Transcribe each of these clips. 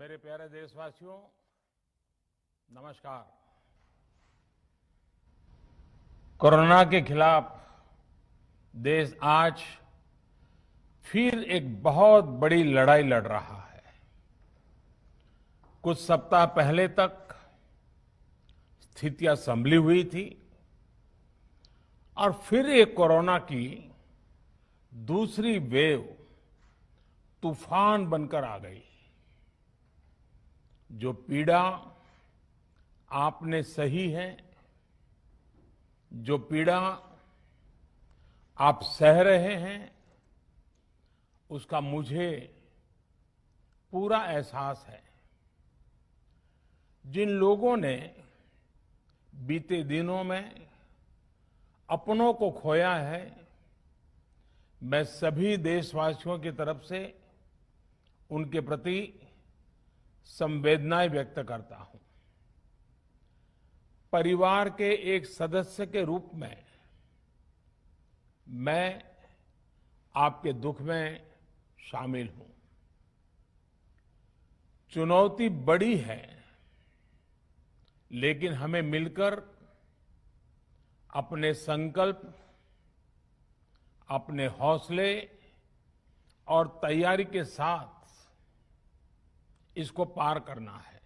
मेरे प्यारे देशवासियों, नमस्कार। कोरोना के खिलाफ देश आज फिर एक बहुत बड़ी लड़ाई लड़ रहा है। कुछ सप्ताह पहले तक स्थितियां संभली हुई थी और फिर एक कोरोना की दूसरी वेव तूफान बनकर आ गई। जो पीड़ा आपने सही है, जो पीड़ा आप सह रहे हैं, उसका मुझे पूरा एहसास है। जिन लोगों ने बीते दिनों में अपनों को खोया है, मैं सभी देशवासियों की तरफ से उनके प्रति संवेदनाएं व्यक्त करता हूं। परिवार के एक सदस्य के रूप में मैं आपके दुख में शामिल हूं। चुनौती बड़ी है, लेकिन हमें मिलकर अपने संकल्प, अपने हौसले और तैयारी के साथ इसको पार करना है।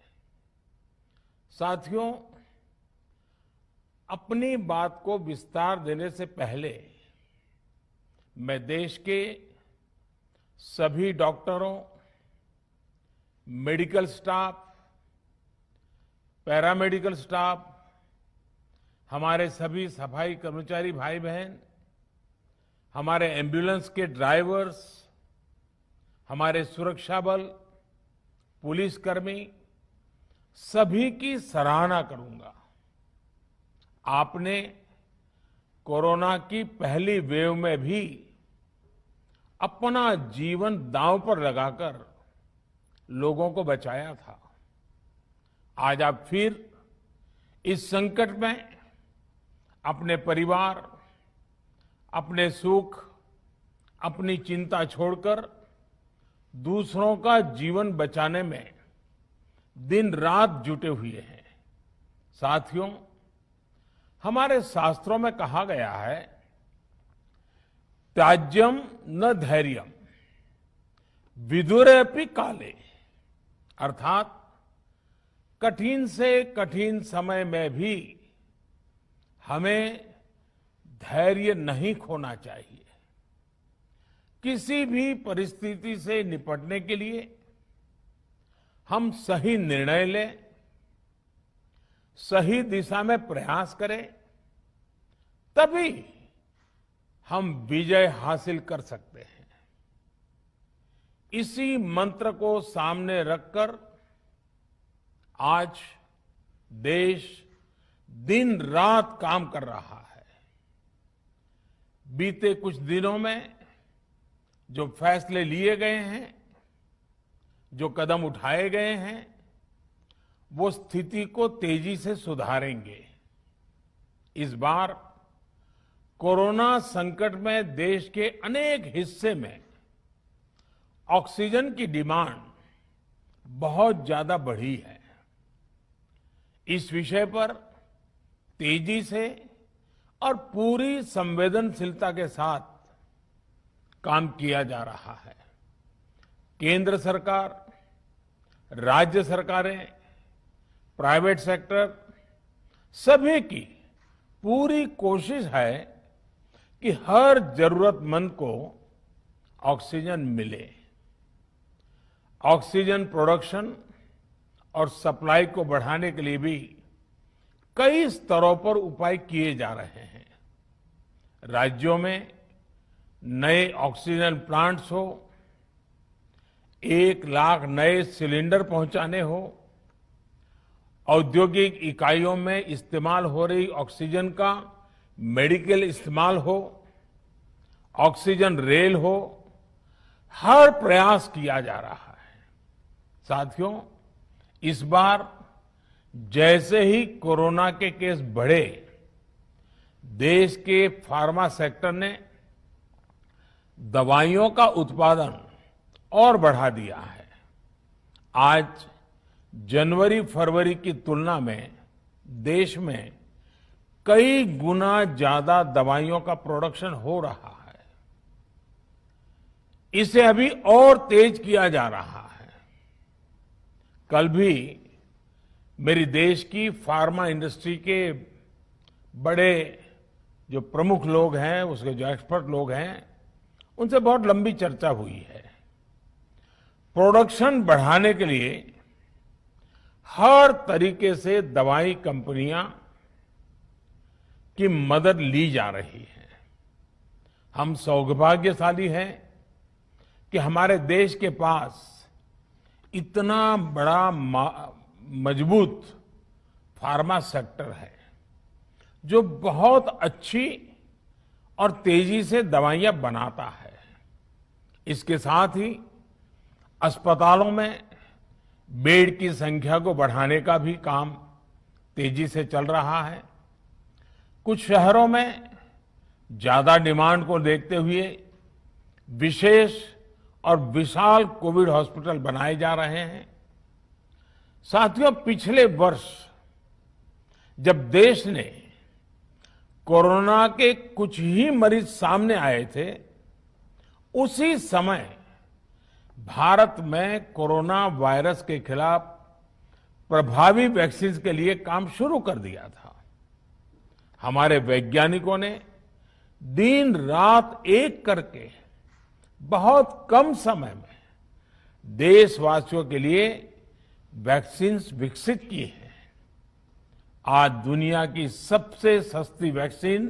साथियों, अपनी बात को विस्तार देने से पहले मैं देश के सभी डॉक्टरों, मेडिकल स्टाफ, पैरामेडिकल स्टाफ, हमारे सभी सफाई कर्मचारी भाई बहन, हमारे एम्बुलेंस के ड्राइवर्स, हमारे सुरक्षा बल, पुलिसकर्मी, सभी की सराहना करूंगा। आपने कोरोना की पहली वेव में भी अपना जीवन दांव पर लगाकर लोगों को बचाया था। आज आप फिर इस संकट में अपने परिवार, अपने सुख, अपनी चिंता छोड़कर दूसरों का जीवन बचाने में दिन रात जुटे हुए हैं। साथियों, हमारे शास्त्रों में कहा गया है, त्याज्यम न धैर्यम विदुरेऽपि काले, अर्थात कठिन से कठिन समय में भी हमें धैर्य नहीं खोना चाहिए। किसी भी परिस्थिति से निपटने के लिए हम सही निर्णय लें, सही दिशा में प्रयास करें, तभी हम विजय हासिल कर सकते हैं। इसी मंत्र को सामने रखकर आज देश दिन रात काम कर रहा है। बीते कुछ दिनों में जो फैसले लिए गए हैं, जो कदम उठाए गए हैं, वो स्थिति को तेजी से सुधारेंगे। इस बार कोरोना संकट में देश के अनेक हिस्से में ऑक्सीजन की डिमांड बहुत ज्यादा बढ़ी है। इस विषय पर तेजी से और पूरी संवेदनशीलता के साथ काम किया जा रहा है। केंद्र सरकार, राज्य सरकारें, प्राइवेट सेक्टर, सभी की पूरी कोशिश है कि हर जरूरतमंद को ऑक्सीजन मिले। ऑक्सीजन प्रोडक्शन और सप्लाई को बढ़ाने के लिए भी कई स्तरों पर उपाय किए जा रहे हैं। राज्यों में नए ऑक्सीजन प्लांट्स हो, 1 लाख नए सिलेंडर पहुंचाने हो, औद्योगिक इकाइयों में इस्तेमाल हो रही ऑक्सीजन का मेडिकल इस्तेमाल हो, ऑक्सीजन रेल हो, हर प्रयास किया जा रहा है। साथियों, इस बार जैसे ही कोरोना के केस बढ़े, देश के फार्मा सेक्टर ने दवाइयों का उत्पादन और बढ़ा दिया है। आज जनवरी फरवरी की तुलना में देश में कई गुना ज्यादा दवाइयों का प्रोडक्शन हो रहा है। इसे अभी और तेज किया जा रहा है। कल भी मेरी देश की फार्मा इंडस्ट्री के बड़े जो प्रमुख लोग हैं, उसके जो एक्सपर्ट लोग हैं, उनसे बहुत लंबी चर्चा हुई है। प्रोडक्शन बढ़ाने के लिए हर तरीके से दवाई कंपनियां की मदद ली जा रही है। हम सौभाग्यशाली हैं कि हमारे देश के पास इतना बड़ा मजबूत फार्मा सेक्टर है जो बहुत अच्छी और तेजी से दवाइयां बनाता है। इसके साथ ही अस्पतालों में बेड की संख्या को बढ़ाने का भी काम तेजी से चल रहा है। कुछ शहरों में ज्यादा डिमांड को देखते हुए विशेष और विशाल कोविड हॉस्पिटल बनाए जा रहे हैं। साथियों, पिछले वर्ष जब देश ने कोरोना के कुछ ही मरीज सामने आए थे, उसी समय भारत में कोरोना वायरस के खिलाफ प्रभावी वैक्सीन के लिए काम शुरू कर दिया था। हमारे वैज्ञानिकों ने दिन रात एक करके बहुत कम समय में देशवासियों के लिए वैक्सीन विकसित की है। आज दुनिया की सबसे सस्ती वैक्सीन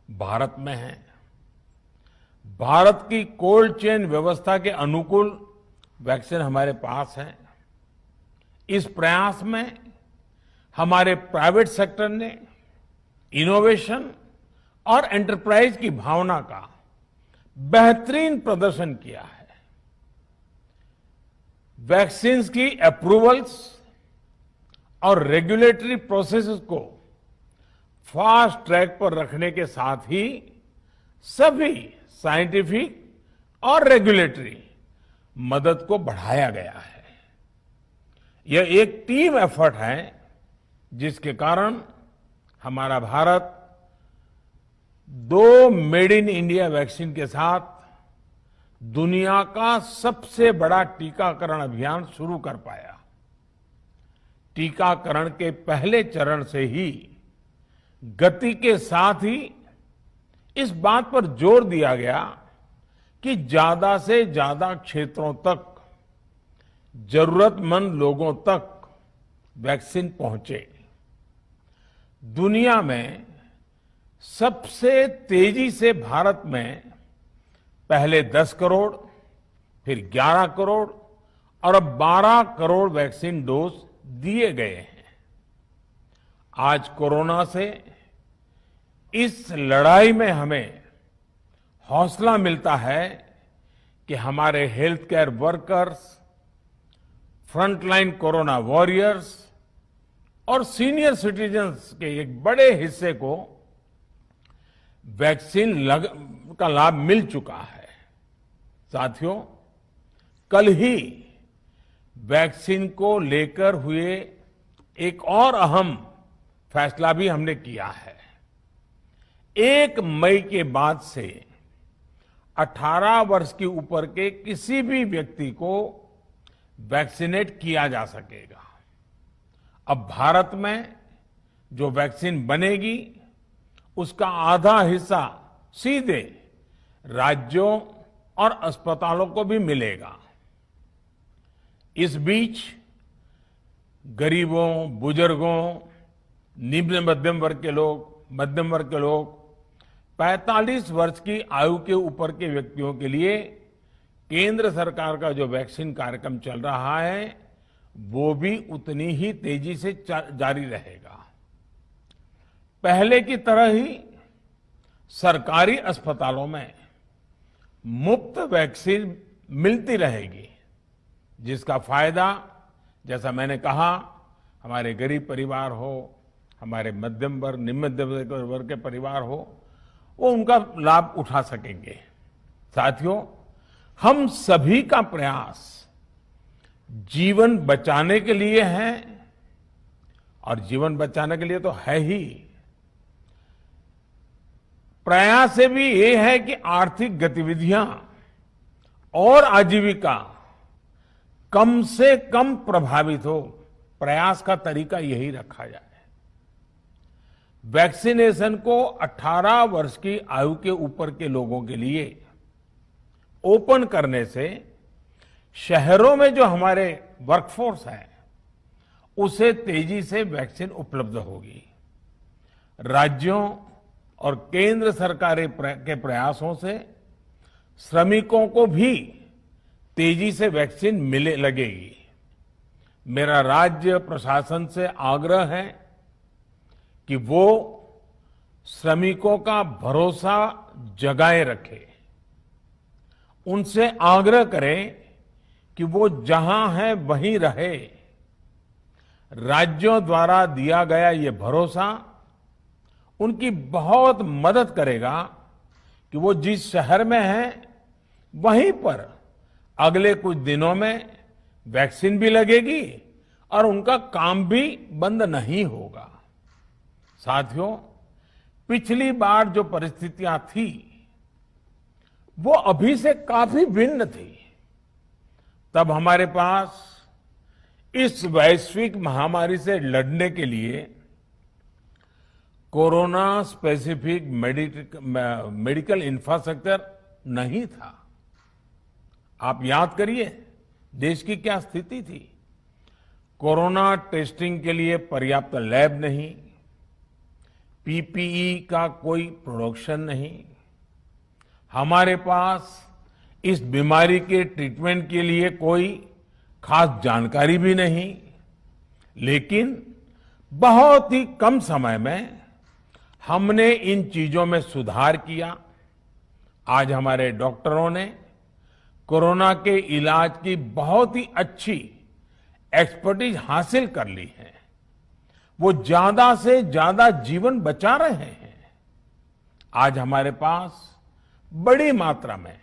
भारत में है। भारत की कोल्ड चेन व्यवस्था के अनुकूल वैक्सीन हमारे पास है। इस प्रयास में हमारे प्राइवेट सेक्टर ने इनोवेशन और एंटरप्राइज की भावना का बेहतरीन प्रदर्शन किया है। वैक्सीन्स की अप्रूवल्स और रेगुलेटरी प्रोसेसेस को फास्ट ट्रैक पर रखने के साथ ही सभी साइंटिफिक और रेगुलेटरी मदद को बढ़ाया गया है। यह एक टीम एफर्ट है जिसके कारण हमारा Bharat 2 made in India vaccine के साथ दुनिया का सबसे बड़ा टीकाकरण अभियान शुरू कर पाया। टीकाकरण के पहले चरण से ही गति के साथ ही इस बात पर जोर दिया गया कि ज्यादा से ज्यादा क्षेत्रों तक, जरूरतमंद लोगों तक वैक्सीन पहुंचे। दुनिया में सबसे तेजी से भारत में पहले 10 करोड़, फिर 11 करोड़ और अब 12 करोड़ वैक्सीन डोज दिए गए हैं। आज कोरोना से इस लड़ाई में हमें हौसला मिलता है कि हमारे health care workers, frontline corona warriors और सीनियर सिटीजन्स के एक बड़े हिस्से को वैक्सीन का लाभ मिल चुका है। साथियों, कल ही वैक्सीन को लेकर हुए एक और अहम फैसला भी हमने किया है। 1 मई के बाद से 18 वर्ष के ऊपर के किसी भी व्यक्ति को वैक्सीनेट किया जा सकेगा। अब भारत में जो वैक्सीन बनेगी उसका आधा हिस्सा सीधे राज्यों और अस्पतालों को भी मिलेगा। इस बीच गरीबों, बुजुर्गों, निम्न मध्यम वर्ग के लोग 45 वर्ष की आयु के ऊपर के व्यक्तियों के लिए केंद्र सरकार का जो वैक्सीन कार्यक्रम चल रहा है वो भी उतनी ही तेजी से जारी रहेगा। पहले की तरह ही सरकारी अस्पतालों में मुफ्त वैक्सीन मिलती रहेगी, जिसका फायदा, जैसा मैंने कहा, हमारे गरीब परिवार हो, हमारे मध्यम वर्ग, निम्न मध्यम वर्ग के परिवार हो, वो उनका लाभ उठा सकेंगे। साथियों, हम सभी का प्रयास जीवन बचाने के लिए है, और जीवन बचाने के लिए तो है ही, प्रयास से भी ये है कि आर्थिक गतिविधियां और आजीविका कम से कम प्रभावित हो। प्रयास का तरीका यही रखा जाए। वैक्सीनेशन को 18 वर्ष की आयु के ऊपर के लोगों के लिए ओपन करने से शहरों में जो हमारे वर्कफोर्स है उसे तेजी से वैक्सीन उपलब्ध होगी। राज्यों और केंद्र सरकार के प्रयासों से श्रमिकों को भी तेजी से वैक्सीन मिले लगेगी। मेरा राज्य प्रशासन से आग्रह है कि वो श्रमिकों का भरोसा जगाए रखे। उनसे आग्रह करें कि वो जहां है वहीं रहे। राज्यों द्वारा दिया गया ये भरोसा उनकी बहुत मदद करेगा कि वो जिस शहर में हैं वहीं पर अगले कुछ दिनों में वैक्सीन भी लगेगी और उनका काम भी बंद नहीं होगा। साथियों, पिछली बार जो परिस्थितियां थी वो अभी से काफी भिन्न थी। तब हमारे पास इस वैश्विक महामारी से लड़ने के लिए कोरोना स्पेसिफिक मेडिकल इंफ्रास्ट्रक्चर नहीं था। आप याद करिए देश की क्या स्थिति थी। कोरोना टेस्टिंग के लिए पर्याप्त लैब नहीं, पीपीई का कोई प्रोडक्शन नहीं, हमारे पास इस बीमारी के ट्रीटमेंट के लिए कोई खास जानकारी भी नहीं। लेकिन बहुत ही कम समय में हमने इन चीजों में सुधार किया। आज हमारे डॉक्टरों ने कोरोना के इलाज की बहुत ही अच्छी एक्सपर्टीज हासिल कर ली है। वो ज्यादा से ज्यादा जीवन बचा रहे हैं। आज हमारे पास बड़ी मात्रा में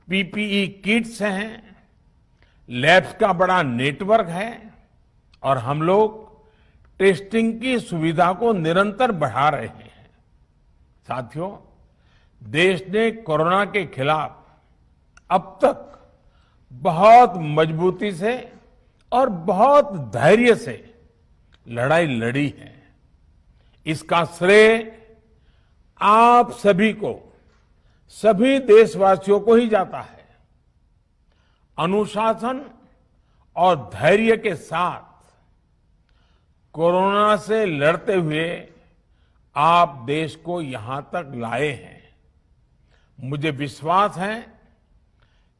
पीपीई किट्स हैं, लैब्स का बड़ा नेटवर्क है और हम लोग टेस्टिंग की सुविधा को निरंतर बढ़ा रहे हैं। साथियों, देश ने कोरोना के खिलाफ अब तक बहुत मजबूती से और बहुत धैर्य से लड़ाई लड़ी है। इसका श्रेय आप सभी को, सभी देशवासियों को ही जाता है। अनुशासन और धैर्य के साथ कोरोना से लड़ते हुए आप देश को यहां तक लाए हैं। मुझे विश्वास है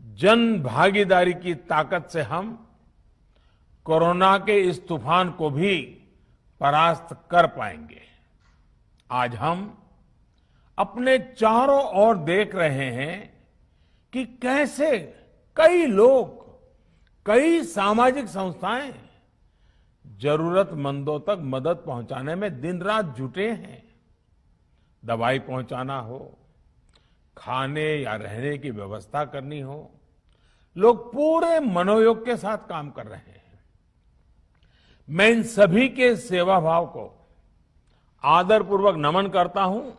जन भागीदारी की ताकत से हम कोरोना के इस तूफान को भी परास्त कर पाएंगे। आज हम अपने चारों ओर देख रहे हैं कि कैसे कई लोग, कई सामाजिक संस्थाएं जरूरतमंदों तक मदद पहुंचाने में दिन रात जुटे हैं। दवाई पहुंचाना हो, खाने या रहने की व्यवस्था करनी हो, लोग पूरे मनोयोग के साथ काम कर रहे हैं। मैं इन सभी के सेवा भाव को आदरपूर्वक नमन करता हूं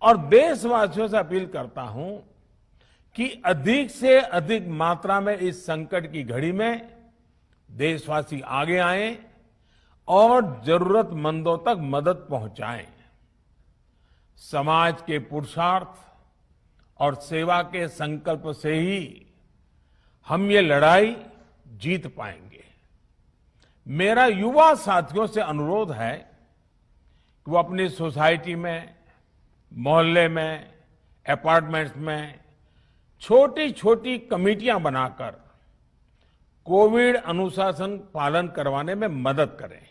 और देशवासियों से अपील करता हूं कि अधिक से अधिक मात्रा में इस संकट की घड़ी में देशवासी आगे आएं और जरूरतमंदों तक मदद पहुंचाएं। समाज के पुरुषार्थ और सेवा के संकल्प से ही हम ये लड़ाई जीत पाएंगे। मेरा युवा साथियों से अनुरोध है कि वो अपनी सोसाइटी में, मोहल्ले में, अपार्टमेंट्स में छोटी छोटी कमेटियां बनाकर कोविड अनुशासन पालन करवाने में मदद करें।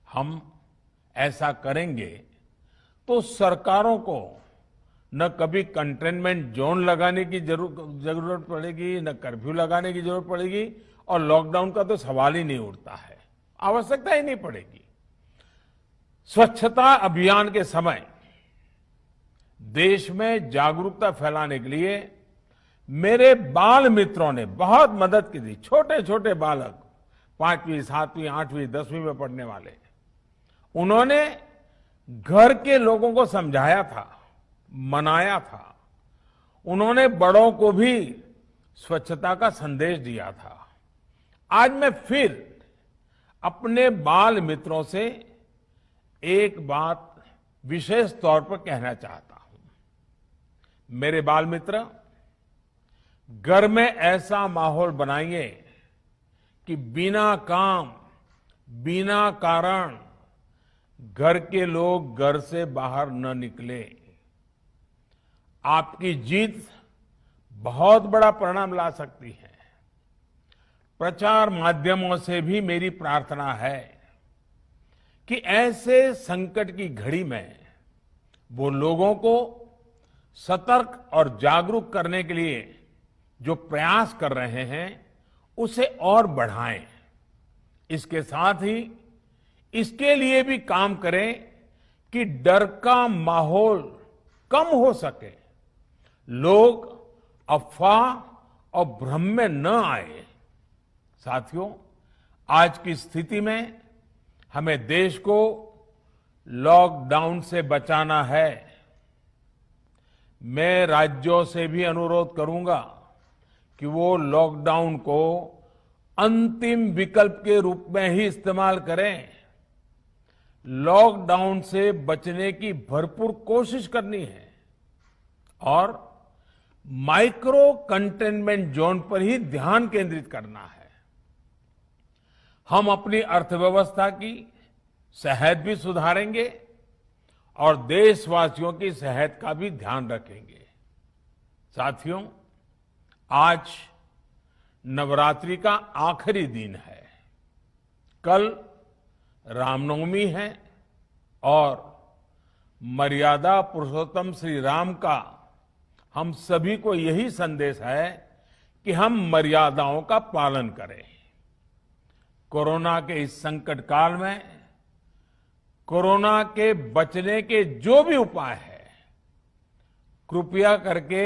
हम ऐसा करेंगे तो सरकारों को न कभी कंटेनमेंट जोन लगाने की जरूरत पड़ेगी, न कर्फ्यू लगाने की जरूरत पड़ेगी और लॉकडाउन का तो सवाल ही नहीं उठता है, आवश्यकता ही नहीं पड़ेगी। स्वच्छता अभियान के समय देश में जागरूकता फैलाने के लिए मेरे बाल मित्रों ने बहुत मदद की थी। छोटे छोटे बालक, 5वीं, 7वीं, 8वीं, 10वीं में पढ़ने वाले, उन्होंने घर के लोगों को समझाया था, मनाया था। उन्होंने बड़ों को भी स्वच्छता का संदेश दिया था। आज मैं फिर अपने बाल मित्रों से एक बात विशेष तौर पर कहना चाहता हूं। मेरे बाल मित्र, घर में ऐसा माहौल बनाइए कि बिना काम, बिना कारण घर के लोग घर से बाहर न निकले। आपकी जीत बहुत बड़ा परिणाम ला सकती है। प्रचार माध्यमों से भी मेरी प्रार्थना है कि ऐसे संकट की घड़ी में वो लोगों को सतर्क और जागरूक करने के लिए जो प्रयास कर रहे हैं उसे और बढ़ाएं। इसके साथ ही इसके लिए भी काम करें कि डर का माहौल कम हो सके, लोग अफवाह और भ्रम में न आए। साथियों, आज की स्थिति में हमें देश को लॉकडाउन से बचाना है। मैं राज्यों से भी अनुरोध करूंगा कि वो लॉकडाउन को अंतिम विकल्प के रूप में ही इस्तेमाल करें। लॉकडाउन से बचने की भरपूर कोशिश करनी है और माइक्रो कंटेनमेंट जोन पर ही ध्यान केंद्रित करना है। हम अपनी अर्थव्यवस्था की सेहत भी सुधारेंगे और देशवासियों की सेहत का भी ध्यान रखेंगे। साथियों, आज नवरात्रि का आखिरी दिन है। कल रामनवमी है और मर्यादा पुरुषोत्तम श्री राम का हम सभी को यही संदेश है कि हम मर्यादाओं का पालन करें। कोरोना के इस संकट काल में कोरोना के बचने के जो भी उपाय है, कृपया करके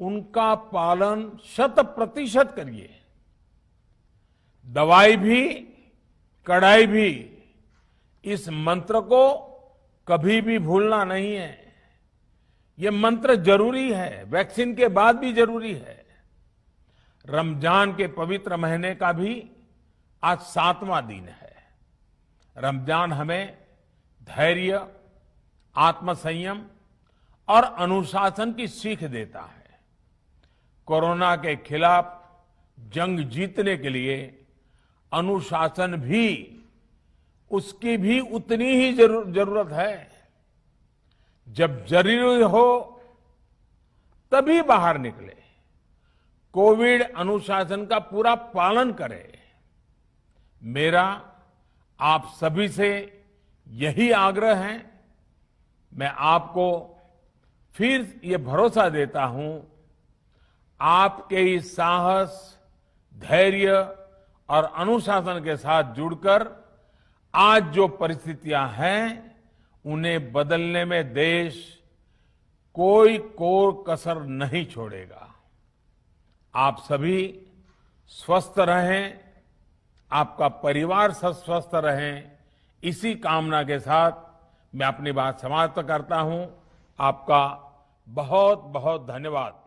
उनका पालन 100% करिए। दवाई भी, कड़ाई भी, इस मंत्र को कभी भी भूलना नहीं है। ये मंत्र जरूरी है, वैक्सीन के बाद भी जरूरी है। रमजान के पवित्र महीने का भी आज 7वां दिन है। रमजान हमें धैर्य, आत्मसंयम और अनुशासन की सीख देता है। कोरोना के खिलाफ जंग जीतने के लिए अनुशासन भी, उसकी भी उतनी ही जरूरत है। जब जरूरी हो तभी बाहर निकले। कोविड अनुशासन का पूरा पालन करें। मेरा आप सभी से यही आग्रह है। मैं आपको फिर ये भरोसा देता हूं, आपके इस साहस, धैर्य और अनुशासन के साथ जुड़कर आज जो परिस्थितियां हैं उन्हें बदलने में देश कोई कसर नहीं छोड़ेगा। आप सभी स्वस्थ रहें, आपका परिवार स्वस्थ रहे, इसी कामना के साथ मैं अपनी बात समाप्त करता हूं। आपका बहुत बहुत धन्यवाद।